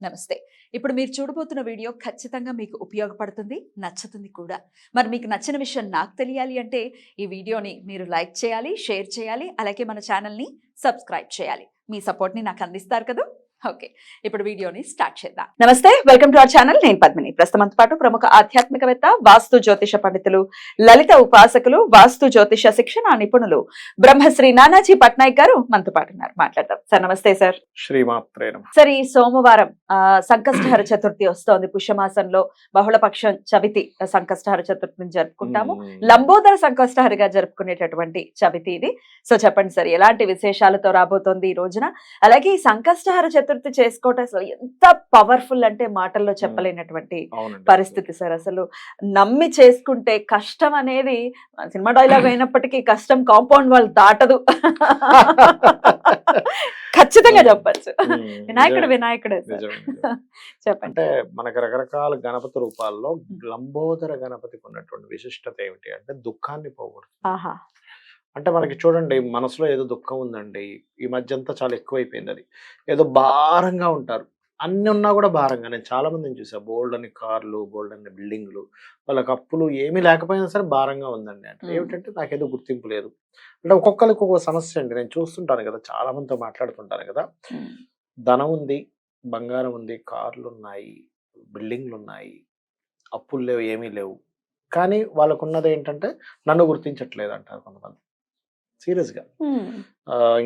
నమస్తే. ఇప్పుడు మీరు చూడబోతున్న వీడియో ఖచ్చితంగా మీకు ఉపయోగపడుతుంది, నచ్చుతుంది కూడా. మరి మీకు నచ్చిన విషయం నాకు తెలియాలి అంటే ఈ వీడియోని మీరు లైక్ చేయాలి, షేర్ చేయాలి, అలాగే మన ఛానల్‌ని సబ్స్క్రైబ్ చేయాలి. మీ సపోర్ట్‌ని నాకు అందిస్తారు కదూ! ఓకే. ఇప్పుడు వీడియోని స్టార్ట్ చేద్దాం. నమస్తే, వెల్కమ్ టు అవర్ ఛానల్. నేను పద్మిని. ప్రస్తుతంతో పాటు ప్రముఖ ఆధ్యాత్మికవేత్త, వాస్తు జ్యోతిష పండితులు, లలిత ఉపాసకులు, వాస్తు జ్యోతిష శిక్షణ నిపుణులు బ్రహ్మశ్రీ నానాజీ పట్నాయక్ గారు మనతో పాటు ఉన్నారు. మాట్లాడదాం. సార్ నమస్తే సార్. శ్రీమాత్రే నమః. సార్, ఈ సోమవారం సంకష్టహర చతుర్థి వస్తోంది. పుష్యమాసంలో బహుళపక్షం చవితి సంకష్టహర చతుర్థిని జరుపుకుంటాము. లంబోదర సంకష్టహరిగా జరుపుకునేటటువంటి చవితి ఇది. సో చెప్పండి సార్, ఎలాంటి విశేషాలతో రాబోతోంది ఈ రోజున? అలాగే ఈ సంకష్టహర చతుర్థి చేసుకోవటం అసలు ఎంత పవర్ఫుల్ అంటే మాటల్లో చెప్పలేనటువంటి పరిస్థితి సార్. అసలు నమ్మి చేసుకుంటే కష్టం అనేది సినిమా డైలాగ్ అయినప్పటికీ కష్టం కాంపౌండ్ వాళ్ళు దాటదు. ఖచ్చితంగా చెప్పచ్చు. వినాయకుడు వినాయకుడే సార్. చెప్పండి. అంటే మనకి రకరకాల గణపతి రూపాల్లో లంబోదర గణపతికి ఉన్నటువంటి విశిష్టత ఏమిటి అంటే దుఃఖాన్ని పోగొడుతుంది. ఆహా. అంటే మనకి చూడండి, మనసులో ఏదో దుఃఖం ఉందండి, ఈ మధ్య అంతా చాలా ఎక్కువైపోయింది. అది ఏదో భారంగా ఉంటారు, అన్ని ఉన్నా కూడా భారంగా. నేను చాలా మందిని చూసా, బోల్డ్ అని కార్లు, బోల్డ్ అని బిల్డింగ్లు, వాళ్ళకి అప్పులు ఏమీ లేకపోయినా సరే భారంగా ఉందండి. అంటే ఏమిటంటే నాకేదో గుర్తింపు లేదు. అంటే ఒక్కొక్కరికి ఒక్కొక్క సమస్య అండి. నేను చూస్తుంటాను కదా, చాలా మందితో మాట్లాడుతుంటాను కదా. ధనం ఉంది, బంగారం ఉంది, కార్లు ఉన్నాయి, బిల్డింగ్లు ఉన్నాయి, అప్పులు లేవు, ఏమీ లేవు. కానీ వాళ్ళకున్నది ఏంటంటే నన్ను గుర్తించట్లేదు అంటారు కొంతమంది. సీరియస్గా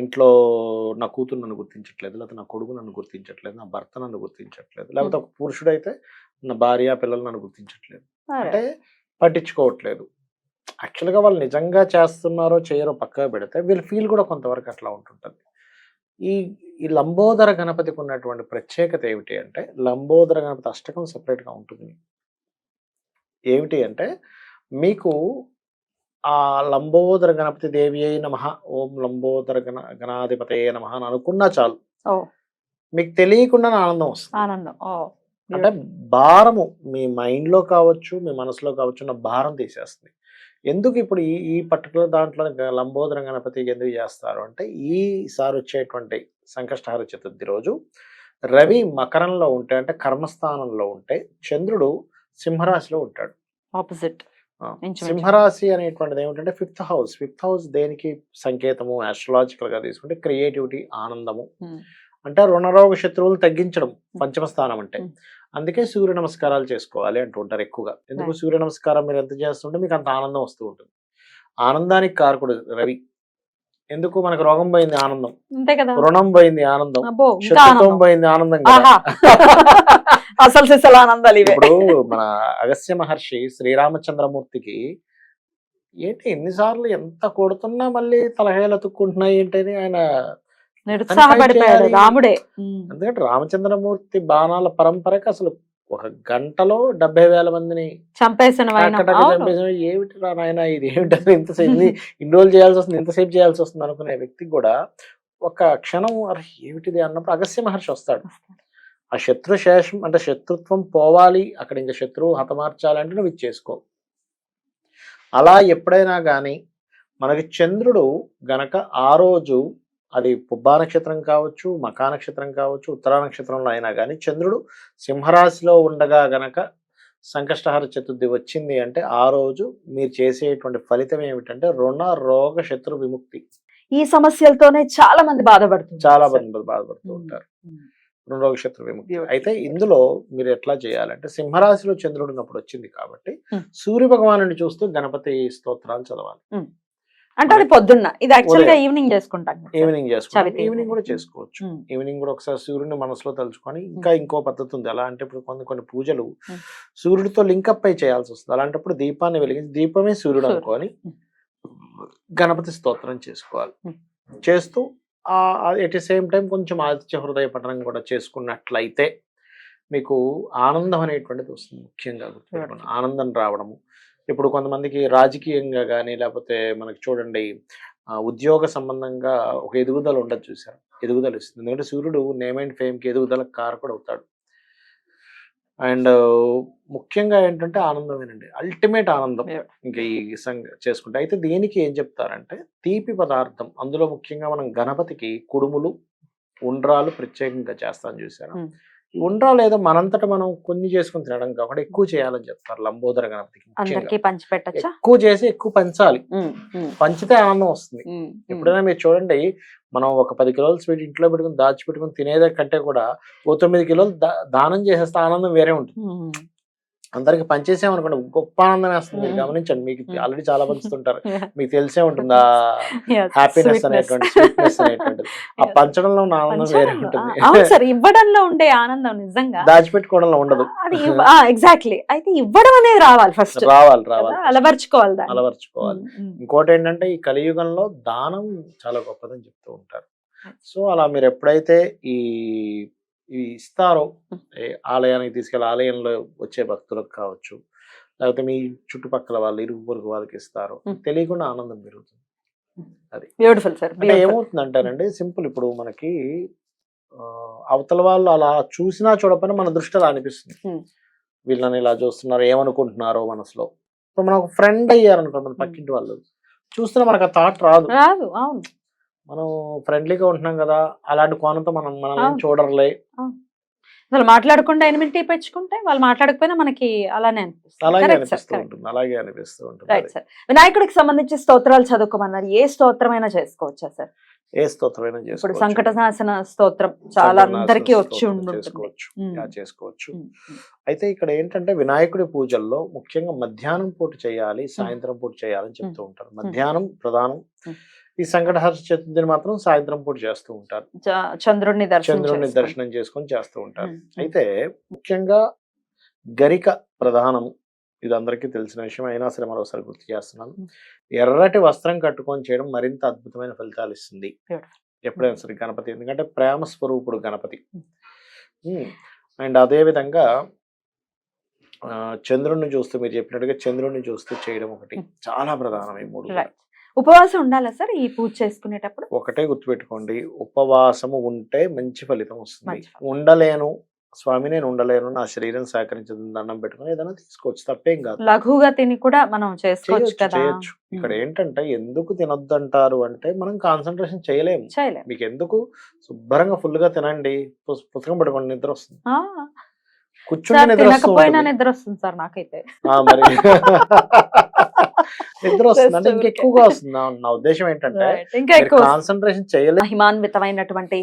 ఇంట్లో నా కూతురు నన్ను గుర్తించట్లేదు, లేకపోతే నా కొడుకు నన్ను గుర్తించట్లేదు, నా భర్త నన్ను గుర్తించట్లేదు, లేకపోతే ఒక పురుషుడైతే నా భార్య పిల్లలు నన్ను గుర్తించట్లేదు. అంటే పట్టించుకోవట్లేదు. యాక్చువల్గా వాళ్ళు నిజంగా చేస్తున్నారో చేయరో పక్కగా పెడితే వీళ్ళ ఫీల్ కూడా కొంతవరకు అట్లా ఉంటుంటుంది. ఈ ఈ లంబోదర గణపతికి ఉన్నటువంటి ప్రత్యేకత ఏమిటి అంటే, లంబోదర గణపతి అష్టకం సెపరేట్గా ఉంటుంది. ఏమిటి అంటే, మీకు ఆ లంబోదర గణపతి దేవి అయి నమః, ఓం లంబోదర గణాధిపతయే నమః అని అనుకున్నా చాలు, మీకు తెలియకుండానే ఆనందం వస్తుంది. ఆనందం. అంటే భారము మీ మైండ్లో కావచ్చు, మీ మనసులో కావచ్చు, నా భారం తీసేస్తుంది. ఎందుకు ఇప్పుడు ఈ ఈ పర్టికులర్ దాంట్లో లంబోదర గణపతి ఎందుకు చేస్తారు అంటే, ఈసారి వచ్చేటువంటి సంకష్టహర చతుర్థి రోజు రవి మకరంలో ఉంటే, అంటే కర్మస్థానంలో ఉంటే, చంద్రుడు సింహరాశిలో ఉంటాడు. ఆపోజిట్. సింహరాశి అనేటువంటిది ఏమిటంటే ఫిఫ్త్ హౌస్. ఫిఫ్త్ హౌస్ దేనికి సంకేతము? ఆస్ట్రాలజికల్ గా తీసుకుంటే క్రియేటివిటీ, ఆనందము. అంటే రుణరోగ శత్రువులు తగ్గించడం పంచమ స్థానం అంటే. అందుకే సూర్య నమస్కారాలు చేసుకోవాలి అంటూ ఉంటారు ఎక్కువగా. ఎందుకు సూర్య నమస్కారం మీరు ఎంత చేస్తుంటే మీకు అంత ఆనందం వస్తూ ఉంటుంది. ఆనందానికి కారకుడు రవి. ఎందుకు? మనకు రోగం పోయింది ఆనందం, రుణం పోయింది ఆనందం, శత్రుత్వం పోయింది ఆనందం కదా. అసలు సిసలు ఆనందాలు ఇవే. ఇప్పుడు మన అగస్త్య మహర్షి శ్రీరామచంద్రమూర్తికి ఏంటి ఎన్నిసార్లు ఎంత కొడుతున్నా మళ్ళీ తలహేలు అతుక్కుంటున్నాయి ఏంటని ఆయన నిరుత్సాహపడిపోయాడు రాముడే. ఎందుకంటే రామచంద్రమూర్తి బాణాల పరంపరకి అసలు ఒక గంటలో 70,000 మందిని చంపేసిన ఏమిటి రా నాయన, ఇది ఏమిటని ఇంతసేపు ఇన్ని రోజులు చేయాల్సి వస్తుంది, ఇంతసేపు చేయాల్సి వస్తుంది అనుకునే వ్యక్తికి కూడా ఒక క్షణం ఏమిటిది అన్నప్పుడు అగస్త్య మహర్షి వస్తాడు. ఆ శత్రుశేషం అంటే శత్రుత్వం పోవాలి, అక్కడ ఇంకా శత్రువు హతమార్చాలంటే నువ్వు ఇది చేసుకో. అలా ఎప్పుడైనా కానీ మనకి చంద్రుడు గనక ఆ రోజు, అది పుబ్బా నక్షత్రం కావచ్చు, మకా నక్షత్రం కావచ్చు, ఉత్తరా నక్షత్రంలో అయినా కానీ చంద్రుడు సింహరాశిలో ఉండగా గనక సంకష్టహర చతుర్థి వచ్చింది అంటే ఆ రోజు మీరు చేసేటువంటి ఫలితం ఏమిటంటే రుణ రోగ శత్రు విముక్తి. ఈ సమస్యలతోనే చాలా మంది బాధపడుతూ ఉంటారు. రుణరోగ శత్రు విముక్తి. అయితే ఇందులో మీరు ఎట్లా చేయాలంటే, సింహరాశిలో చంద్రుడు ఉన్నప్పుడు వచ్చింది కాబట్టి సూర్య భగవాను చూస్తూ గణపతి స్తోత్రాలు చదవాలి. అంటే అది పొద్దున్న, ఇది యాక్చువల్గా ఈవినింగ్ చేసుకుంటాం. ఈవినింగ్ కూడా చేసుకోవచ్చు. ఈవినింగ్ కూడా ఒకసారి సూర్యుని మనసులో తలుచుకొని, ఇంకా ఇంకో పద్ధతి ఉంది. ఎలా అంటే ఇప్పుడు కొన్ని పూజలు సూర్యుడితో లింకప్ అయి చేయాల్సి వస్తుంది. అలాంటప్పుడు దీపాన్ని వెలిగించి, దీపమే సూర్యుడు అనుకొని గణపతి స్తోత్రం చేసుకోవాలి. చేస్తూ ఎట్ ది సేమ్ టైం కొంచెం ఆదిత్య హృదయ పఠనం కూడా చేసుకున్నట్లయితే మీకు ఆనందం అనేటువంటిది వస్తుంది. ముఖ్యంగా గుర్తుపెట్టుకోండి, ఆనందం రావడము. ఇప్పుడు కొంతమందికి రాజకీయంగా కానీ, లేకపోతే మనకి చూడండి ఉద్యోగ సంబంధంగా ఒక ఎదుగుదల ఉండదు, చూసారు, ఎదుగుదల ఇస్తుంది. ఎందుకంటే సూర్యుడు నేమ్ అండ్ ఫేమ్కి ఎదుగుదల కారకుడు అవుతాడు. అండ్ ముఖ్యంగా ఏంటంటే ఆనందమేనండి, అల్టిమేట్ ఆనందం ఇంకా ఈ చేసుకుంటే. అయితే దీనికి ఏం చెప్తారంటే, తీపి పదార్థం, అందులో ముఖ్యంగా మనం గణపతికి కుడుములు, ఉండ్రాలు ప్రత్యేకంగా చేస్తాం చూసారా. ఉండ్రాలు ఏదో మనంతట మనం కొన్ని చేసుకుని తినడం కాకుండా ఎక్కువ చేయాలని చెప్తారు లంబోదర గణపతికి ముఖ్యంగా. అందరికి పంచి పెట్టచ్చా? ఎక్కువ చేసి ఎక్కువ పంచాలి, పంచితే ఆనందం వస్తుంది. ఎప్పుడైనా మీరు చూడండి, మనం ఒక 10 కిలోల స్వీట్ ఇంట్లో పెట్టుకుని దాచిపెట్టుకుని తినేదే కంటే కూడా ఓ 9 కిలోలు దానం చేసేస్తే ఆనందం వేరే ఉంటుంది. అందరికి పనిచేసామనుకోండి గొప్ప ఆనందం వేస్తుంది. మీరు గమనించండి, మీకు ఆల్రెడీ చాలా పంచుతుంటారు, మీకు తెలిసే ఉంటుంది ఆ హ్యాపీనెస్ అనేటువంటి, స్వీట్నెస్ అనేటువంటిది. ఆ పంచడంలో ఉన్న ఆనందం వేరే ఉంటుంది, సార్ ఇవ్వడంలో ఉండే ఆనందం నిజంగా దాచిపెట్టుకోవడంలో ఉండదు. అది ఎగ్జాక్ట్లీ. అయితే ఇవ్వడం అనేది రావాలి, ఫస్ట్ రావాలి, అలవర్చుకోవాలి. ఇంకోటి ఏంటంటే, ఈ కలియుగంలో దానం చాలా గొప్పదని చెప్తూ ఉంటారు. సో అలా మీరు ఎప్పుడైతే ఇవి ఇస్తారో, ఆలయానికి తీసుకెళ్ళి ఆలయంలో వచ్చే భక్తులకు కావచ్చు, లేకపోతే మీ చుట్టుపక్కల వాళ్ళు ఇరుగు పొరుగు వాళ్ళకి ఇస్తారో, తెలియకుండా ఆనందం పెరుగుతుంది. అది బ్యూటిఫుల్ సార్. అంటే ఏమవుతుంది అంటారండి, సింపుల్. ఇప్పుడు మనకి అవతల వాళ్ళు అలా చూసినా చూడకపోయినా మన దృష్టి అలా అనిపిస్తుంది, వీళ్ళని ఇలా చూస్తున్నారు, ఏమనుకుంటున్నారో మనసులో. ఇప్పుడు మనం ఒక ఫ్రెండ్ అయ్యారనుకో, మన పక్కింటి వాళ్ళు చూస్తున్నా మనకు ఆ థాట్ రాదు. అవును, మనం ఫ్రెండ్లీగా ఉంటున్నాం కదా, అలాంటి కోణంతో మనల్ని చూడరులే. అసలు మాట్లాడకుండా ఎనిమిది పెంచుకుంటే వాళ్ళు మాట్లాడకపోయినా మనకి అలానే అనిపిస్తూ ఉంటుంది. Right sir. వినాయకుడికి సంబంధించి స్తోత్రాలు చదువుకోమన్నారు, ఏ స్తోత్రమైనా చేసుకోవచ్చా సార్? ఏ స్తోత్రమైనా ఇప్పుడు సంకటనాశన స్తోత్రం చాలా అందరికీ వచ్చి చేసుకోవచ్చు. అయితే ఇక్కడ ఏంటంటే, వినాయకుడి పూజల్లో ముఖ్యంగా మధ్యాహ్నం పూట చేయాలి, సాయంత్రం పూట చేయాలని చెప్తూ ఉంటారు. మధ్యాహ్నం ప్రధానం, ఈ సంకటహర చతుర్థిని మాత్రం సాయంత్రం పూట చేస్తూ ఉంటారు, చంద్రుడిని దర్శనం చేసుకొని చేస్తూ ఉంటారు. అయితే ముఖ్యంగా గరిక ప్రధానము, ఇది అందరికీ తెలిసిన విషయం, అయినా సరే మరోసారి గుర్తు చేస్తున్నాను. ఎర్రటి వస్త్రం కట్టుకొని చేయడం మరింత అద్భుతమైన ఫలితాలు ఇస్తుంది ఎప్పుడైనా సరే గణపతి, ఎందుకంటే ప్రేమ స్వరూపుడు గణపతి. అండ్ అదే విధంగా చంద్రుడిని చూస్తూ, మీరు చెప్పినట్టుగా చంద్రుడిని చూస్తూ చేయడం ఒకటి చాలా ప్రధానమే. 3 ఉపవాసం ఉండాలా సార్ ఈ పూజ చేసుకునేటప్పుడు? ఒకటే గుర్తుపెట్టుకోండి, ఉపవాసము ఉంటే మంచి ఫలితం వస్తుంది. ఉండలేను స్వామి, నేను ఉండలేను, నా శరీరం సహకరించదు, దండం పెట్టుకుని ఏదైనా తీసుకోవచ్చు, తప్పేం కాదు. లఘువుగా తిని కూడా మనం చేయొచ్చు. ఇక్కడ ఏంటంటే, ఎందుకు తినొద్దు అంటారు అంటే, మనం కాన్సన్ట్రేషన్ చేయలేము. మీకు ఎందుకు, శుభ్రంగా ఫుల్ గా తినండి, పుస్తకం పట్టుకోండి, నిద్ర వస్తుంది. కూర్చుంటే నిద్ర వస్తుంది సార్ నాకైతే. మరి నిద్ర వస్తుంది అంటే ఇంకెక్కువగా వస్తుంది. నా ఉద్దేశం ఏంటంటే, కాన్సన్ట్రేషన్ చేయలేదు. మహిమాన్వితమైనటువంటి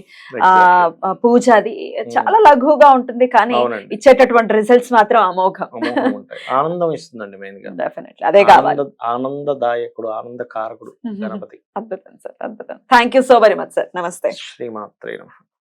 పూజ అది చాలా లఘువుగా ఉంటుంది, కానీ ఇచ్చేటటువంటి రిజల్ట్స్ మాత్రం అమోఘం, ఆనందం ఇస్తుందండి. మెయిన్ గా డెఫినెట్లీ అదే కావాలి. ఆనందదాయకుడు, ఆనందకారకుడు గణపతి. అద్భుతం సార్, అద్భుతం. Thank you so very much sir. నమస్తే. శ్రీమాత్రే నమః.